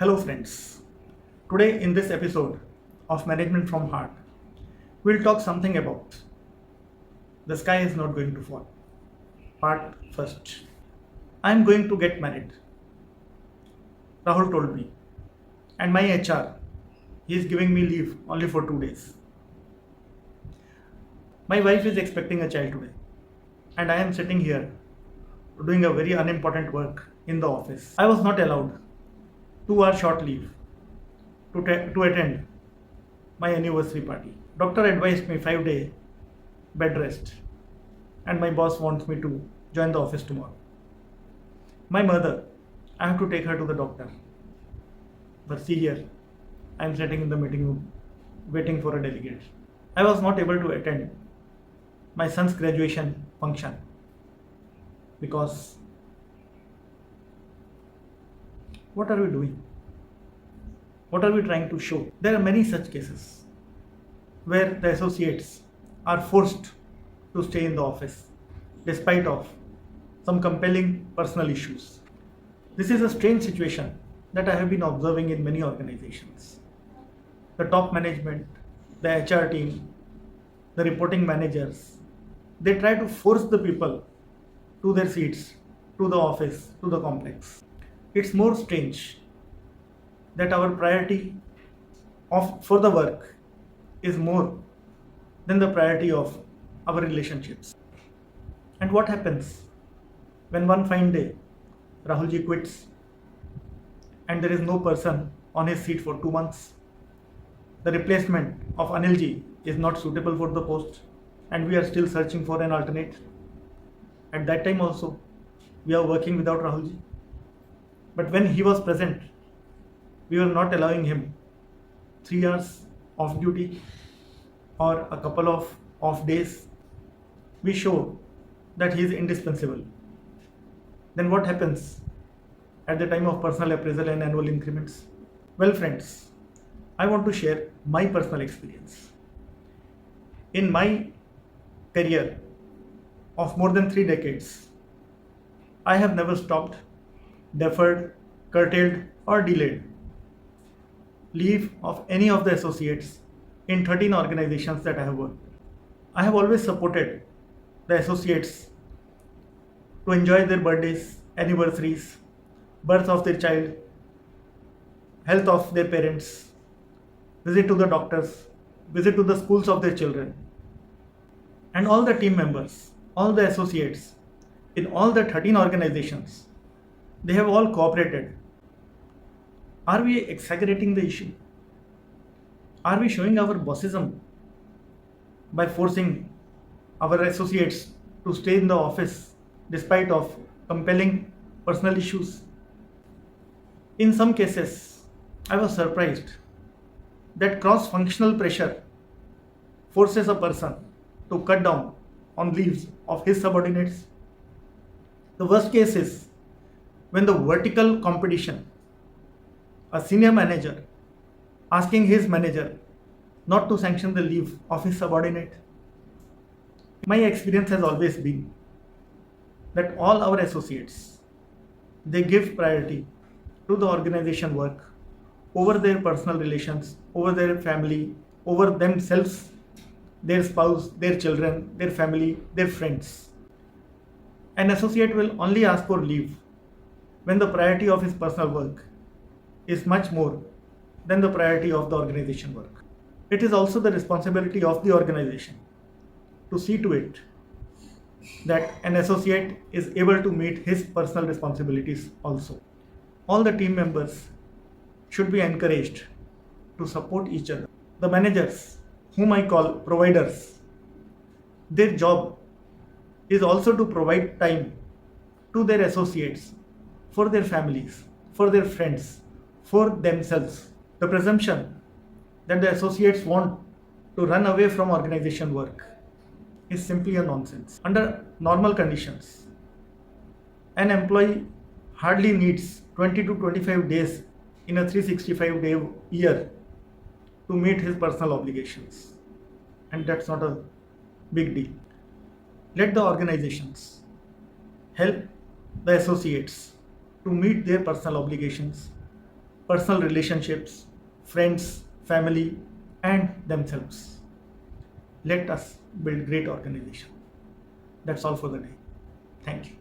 Hello, friends. Today, in this episode of Management from Heart, we'll talk something about the sky is not going to fall. Part first. I'm going to get married. Rahul told me. And my HR, he is giving me leave only for 2 days. My wife is expecting a child today. And I am sitting here doing a very unimportant work in the office. I was not allowed 2 hour short leave to attend my anniversary party. Doctor advised me 5-day bed rest, and my boss wants me to join the office tomorrow. My mother, I have to take her to the doctor. But see here, I am sitting in the meeting room waiting for a delegate. I was not able to attend my son's graduation function because what are we doing? What are we trying to show? There are many such cases where the associates are forced to stay in the office despite of some compelling personal issues. This is a strange situation that I have been observing in many organizations. The top management, the HR team, the reporting managers, they try to force the people to their seats, to the office, to the complex. It's more strange that our priority for the work is more than the priority of our relationships. And what happens when one fine day Rahulji quits and there is no person on his seat for 2 months? The replacement of Anilji is not suitable for the post and we are still searching for an alternate. At that time also, we are working without Rahulji. But when he was present, we were not allowing him 3 hours off duty or a couple of off days. We show that he is indispensable. Then what happens at the time of personal appraisal and annual increments? Well, friends, I want to share my personal experience. In my career of more than 3 decades, I have never stopped, deferred, curtailed, or delayed leave of any of the associates in 13 organizations that I have worked. I have always supported the associates to enjoy their birthdays, anniversaries, birth of their child, health of their parents, visit to the doctors, visit to the schools of their children. And all the team members, all the associates in all the 13 organizations, they have all cooperated. Are we exaggerating the issue? Are we showing our bossism by forcing our associates to stay in the office despite of compelling personal issues? In some cases, I was surprised that cross-functional pressure forces a person to cut down on leaves of his subordinates. The worst case is when the vertical competition, a senior manager asking his manager not to sanction the leave of his subordinate. My experience has always been that all our associates, they give priority to the organization work over their personal relations, over their family, over themselves, their spouse, their children, their family, their friends. An associate will only ask for leave when the priority of his personal work is much more than the priority of the organization work. It is also the responsibility of the organization to see to it that an associate is able to meet his personal responsibilities also. All the team members should be encouraged to support each other. The managers, whom I call providers, their job is also to provide time to their associates, for their families, for their friends, for themselves. The presumption that the associates want to run away from organization work is simply a nonsense. Under normal conditions, an employee hardly needs 20 to 25 days in a 365-day year to meet his personal obligations. And that's not a big deal. Let the organizations help the associates to meet their personal obligations personal relationships, friends, family, and themselves. Let us build great organization. That's all for the day. Thank you.